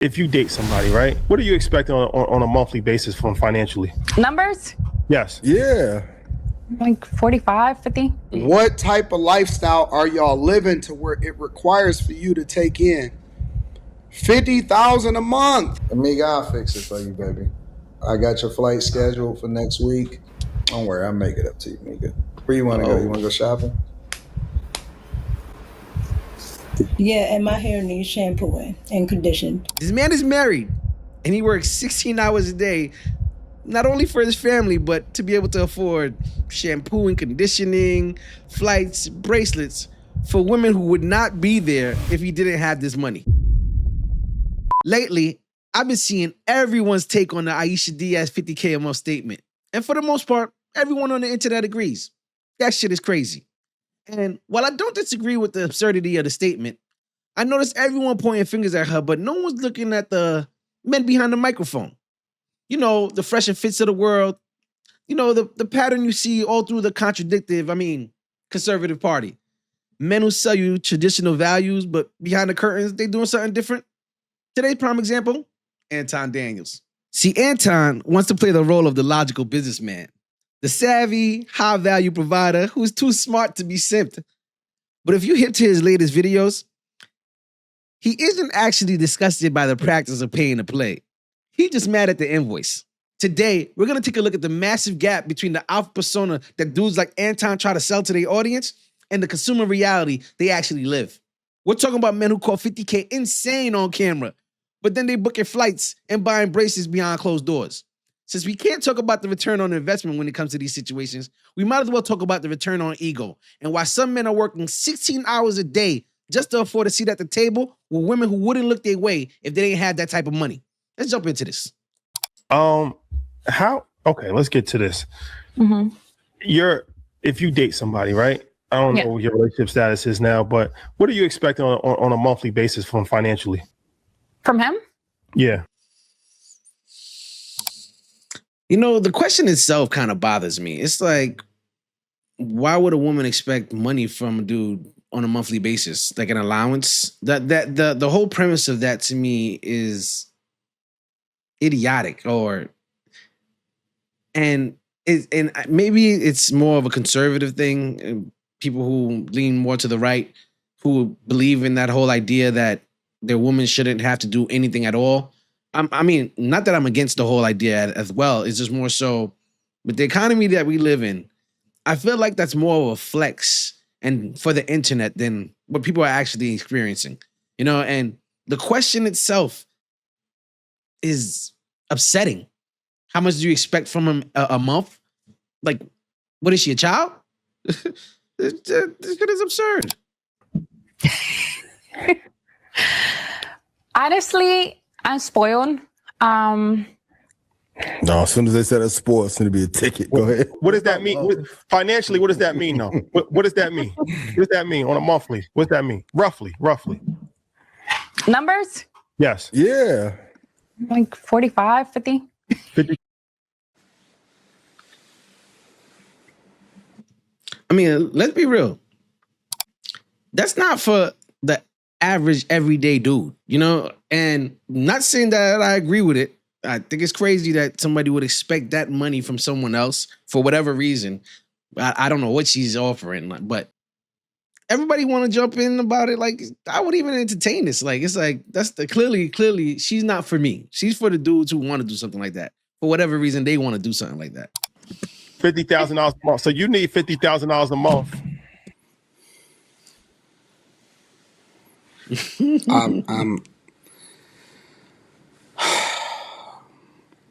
if you date somebody, right? What are you expecting on a monthly basis from financially? Numbers? Yes. Yeah. Like 45, 50. What type of lifestyle are y'all living to where it requires for you to take in $50,000 a month? Amiga, I'll fix it for you, baby. I got your flight scheduled for next week. Don't worry, I'll make it up to you, Amiga. Where you want to go? You want to go shopping? Yeah, and my hair needs shampooing and conditioning. This man is married and he works 16 hours a day, not only for his family, but to be able to afford shampoo and conditioning, flights, bracelets for women who would not be there if he didn't have this money. Lately, I've been seeing everyone's take on the Ayisha Diaz 50K a month statement. And for the most part, everyone on the internet agrees. That shit is crazy. And while I don't disagree with the absurdity of the statement, I noticed everyone pointing fingers at her, but no one's looking at the men behind the microphone. You know, the fresh and fits of the world. You know, the pattern you see all through the conservative party. Men who sell you traditional values, but behind the curtains, they doing something different. Today's prime example, Anton Daniels. See, Anton wants to play the role of the logical businessman, the savvy, high-value provider who's too smart to be simped. But if you hip to his latest videos, he isn't actually disgusted by the practice of paying to play. He's just mad at the invoice. Today, we're going to take a look at the massive gap between the alpha persona that dudes like Anton try to sell to their audience and the consumer reality they actually live. We're talking about men who call 50K insane on camera, but then they booking flights and buying bracelets behind closed doors. Since we can't talk about the return on investment when it comes to these situations, we might as well talk about the return on ego and why some men are working 16 hours a day just to afford a seat at the table with women who wouldn't look their way if they didn't have that type of money. Let's jump into this. Okay, let's get to this. Mm-hmm. If you date somebody, right? I don't know what your relationship status is now, but what are you expecting on a monthly basis from financially? From him? Yeah. You know, the question itself kind of bothers me. It's like, why would a woman expect money from a dude on a monthly basis, like an allowance? The whole premise of that to me is idiotic, and maybe it's more of a conservative thing. People who lean more to the right, who believe in that whole idea that their woman shouldn't have to do anything at all. I mean, not that I'm against the whole idea as well. It's just more so with the economy that we live in, I feel like that's more of a flex and for the internet than what people are actually experiencing. You know, and the question itself is upsetting. How much do you expect from him a month? Like, what is she, a child? This shit is absurd. Honestly, I'm spoiled. No, as soon as they said a sport, it's going to be a ticket. Go ahead. What does that mean? Financially, what does that mean, though? What does that mean? What does that mean on a monthly? What does that mean? Roughly. Numbers? Yes. Yeah. Like 45, 50. 50. I mean, let's be real. That's not for the average everyday dude, you know? And not saying that I agree with it. I think it's crazy that somebody would expect that money from someone else for whatever reason. I don't know what she's offering, but everybody want to jump in about it. Like, I would even entertain this. Like, it's like, that's clearly she's not for me. She's for the dudes who want to do something like that. For whatever reason, they want to do something like that. $50,000 a month. So you need $50,000 a month.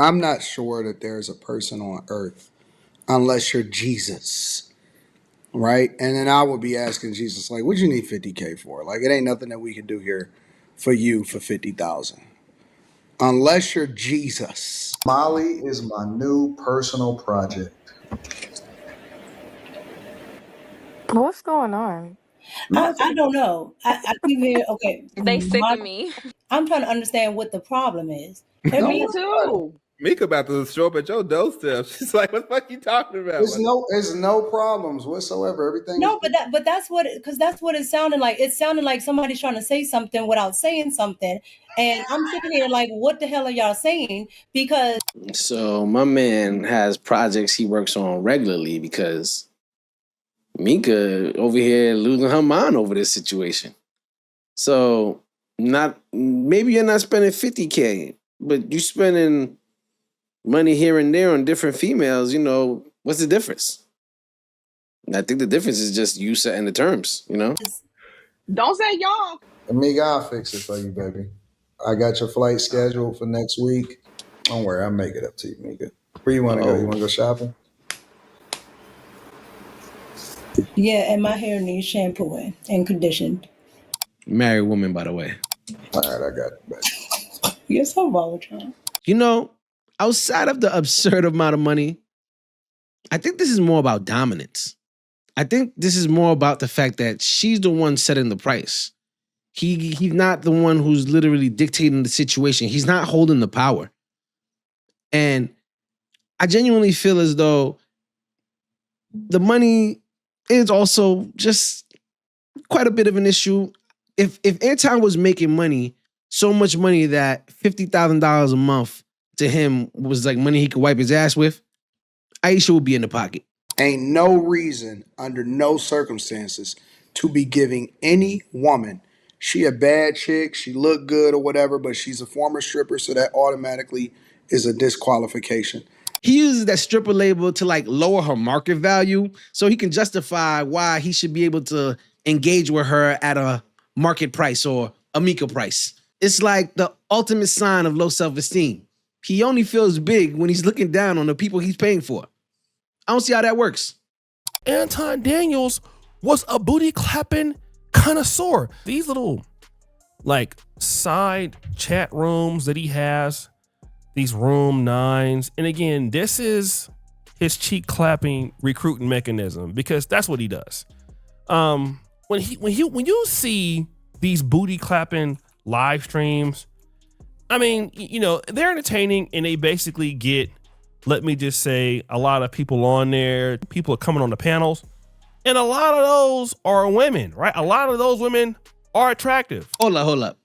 I'm not sure that there's a person on earth unless you're Jesus, right? And then I would be asking Jesus, like, what you need 50K for? Like, it ain't nothing that we can do here for you for 50,000. Unless you're Jesus. Molly is my new personal project. What's going on? I don't know. I keep hearing, okay. They sick of me. I'm trying to understand what the problem is. Me too. Mika about to show up at your doorstep. She's like, "What the fuck you talking about?" There's no problems whatsoever. Everything. No, but that's what that's what it sounded like. It sounded like somebody's trying to say something without saying something, and I'm sitting here like, what the hell are y'all saying? Because So my man has projects he works on regularly because Mika over here losing her mind over this situation. So maybe you're not spending 50K, but you spending money here and there on different females. You know, what's the difference? I think the difference is just you setting the terms, you know? Don't say y'all. Amiga, I'll fix it for you, baby. I got your flight scheduled for next week. Don't worry, I'll make it up to you, Amiga. Where you want to go? You want to go shopping? yeah, and my hair needs shampooing and conditioned. Married woman, by the way. All right, I got it, baby. You're so volatile. You know, outside of the absurd amount of money, I think this is more about dominance. I think this is more about the fact that she's the one setting the price. He's not the one who's literally dictating the situation. He's not holding the power. And I genuinely feel as though the money is also just quite a bit of an issue. If Anton was making money, so much money that $50,000 a month to him was like money he could wipe his ass with, Ayisha would be in the pocket. Ain't no reason under no circumstances to be giving any woman, she a bad chick, she look good or whatever, but she's a former stripper, so that automatically is a disqualification. He uses that stripper label to like lower her market value so he can justify why he should be able to engage with her at a market price or a Mika price. It's like the ultimate sign of low self-esteem. He only feels big when he's looking down on the people he's paying for. I don't see how that works. Anton Daniels was a booty clapping connoisseur. These little like side chat rooms that he has, these room nines. And again, this is his cheek clapping recruiting mechanism because that's what he does. When you see these booty clapping live streams, I mean, you know, they're entertaining and they basically get, let me just say, a lot of people on there. People are coming on the panels. And a lot of those are women, right? A lot of those women are attractive. Hold up.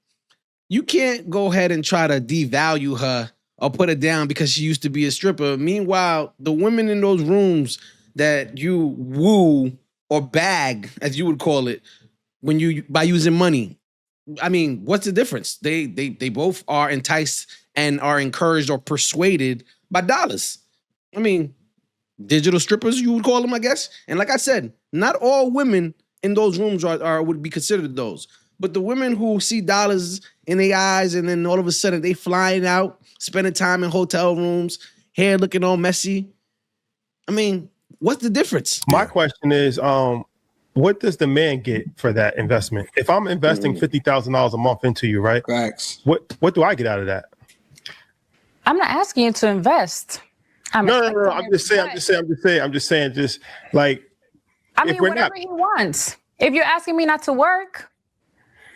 You can't go ahead and try to devalue her or put her down because she used to be a stripper. Meanwhile, the women in those rooms that you woo or bag, as you would call it, by using money, I mean, what's the difference? They both are enticed and are encouraged or persuaded by dollars. I mean, digital strippers, you would call them, I guess. And like I said, not all women in those rooms would be considered those. But the women who see dollars in their eyes and then all of a sudden they flying out, spending time in hotel rooms, hair looking all messy. I mean, what's the difference? My question is, what does the man get for that investment? If I'm investing $50,000 a month into you, right? Facts. What do I get out of that? I'm not asking you to invest. No. I'm just saying, just like, I mean, whatever he wants. If you're asking me not to work,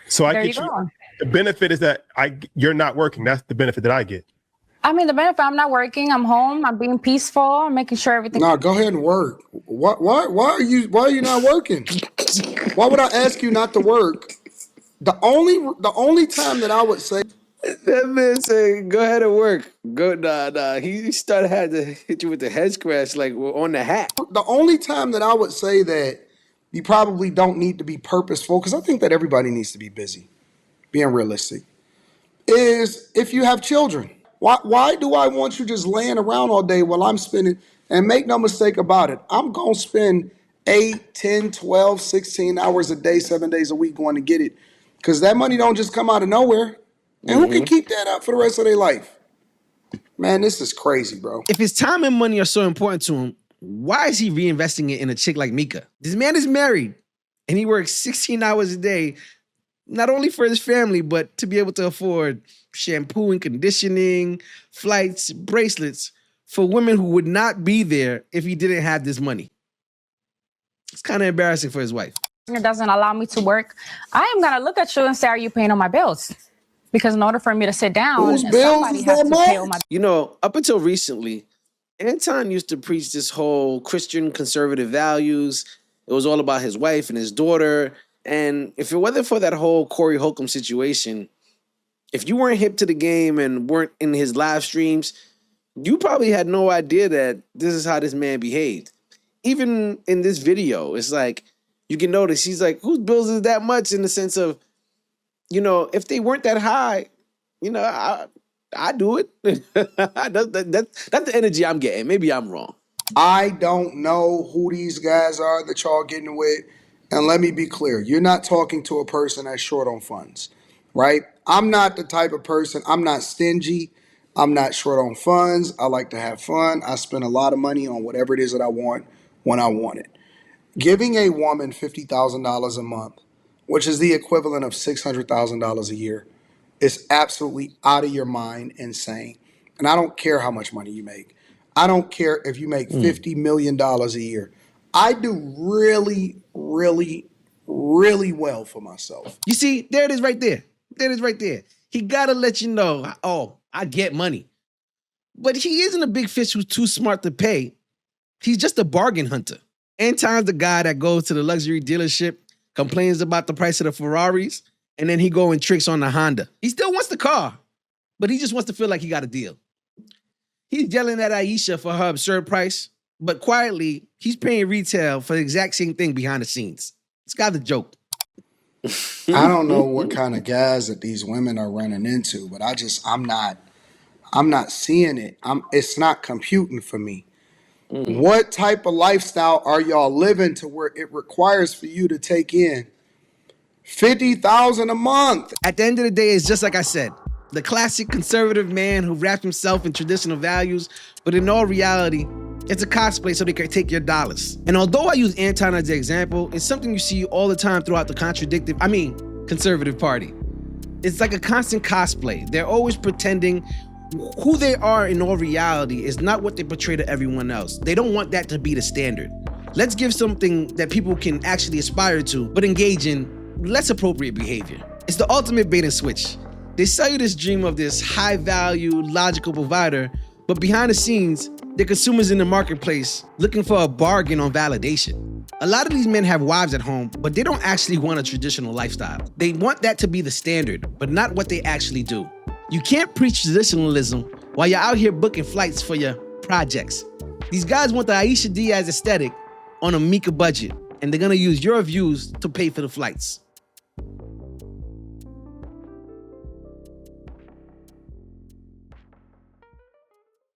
so I there get you go. The benefit is that you're not working. That's the benefit that I get. I mean, the benefit, I'm not working. I'm home. I'm being peaceful. I'm making sure everything. No, go ahead and work. Why are you not working? Why would I ask you not to work? The only time that I would say that man said, "Go ahead and work." Nah. He had to hit you with the head scratch like on the hat. The only time that I would say that you probably don't need to be purposeful, because I think that everybody needs to be busy, being realistic, is if you have children. Why do I want you just laying around all day while I'm spending, and make no mistake about it, I'm going to spend 8, 10, 12, 16 hours a day, 7 days a week going to get it. Because that money don't just come out of nowhere. And who can keep that up for the rest of their life? Man, this is crazy, bro. If his time and money are so important to him, why is he reinvesting it in a chick like Mika? This man is married and he works 16 hours a day, not only for his family, but to be able to afford shampoo and conditioning, flights, bracelets for women who would not be there if he didn't have this money. It's kind of embarrassing for his wife. It doesn't allow me to work. I am going to look at you and say, are you paying all my bills? Because in order for me to sit down, Whose bills somebody is has that to much? pay all my. You know, up until recently, Anton used to preach this whole Christian conservative values. It was all about his wife and his daughter. And if it wasn't for that whole Corey Holcomb situation, if you weren't hip to the game and weren't in his live streams, you probably had no idea that this is how this man behaved. Even in this video, it's like, you can notice he's like, whose bills is that much, in the sense of, you know, if they weren't that high, you know, I do it. That's the energy I'm getting. Maybe I'm wrong. I don't know who these guys are that y'all getting with. And let me be clear, you're not talking to a person that's short on funds, right? I'm not the type of person, I'm not stingy. I'm not short on funds. I like to have fun. I spend a lot of money on whatever it is that I want when I want it. Giving a woman $50,000 a month, which is the equivalent of $600,000 a year, is absolutely out of your mind insane. And I don't care how much money you make. I don't care if you make $50 million a year. I do really, really, really well for myself. You see, there it is right there. There it is right there. He gotta let you know, oh, I get money. But he isn't a big fish who's too smart to pay. He's just a bargain hunter. Anton's the guy that goes to the luxury dealership, complains about the price of the Ferraris, and then he go and tricks on the Honda. He still wants the car, but he just wants to feel like he got a deal. He's yelling at Ayisha for her absurd price, but quietly, he's paying retail for the exact same thing behind the scenes. This guy's a joke. I don't know what kind of guys that these women are running into, but I'm not seeing it. It's not computing for me. What type of lifestyle are y'all living to where it requires for you to take in $50,000 a month? At the end of the day, it's just like I said, the classic conservative man who wrapped himself in traditional values, but in all reality, it's a cosplay so they can take your dollars. And although I use Anton as the example, it's something you see all the time throughout the conservative party. It's like a constant cosplay. They're always pretending who they are in all reality is not what they portray to everyone else. They don't want that to be the standard. Let's give something that people can actually aspire to, but engage in less appropriate behavior. It's the ultimate bait and switch. They sell you this dream of this high value, logical provider, but behind the scenes, they're consumers in the marketplace looking for a bargain on validation. A lot of these men have wives at home, but they don't actually want a traditional lifestyle. They want that to be the standard, but not what they actually do. You can't preach traditionalism while you're out here booking flights for your projects. These guys want the Ayisha Diaz aesthetic on a Mika budget, and they're gonna use your views to pay for the flights.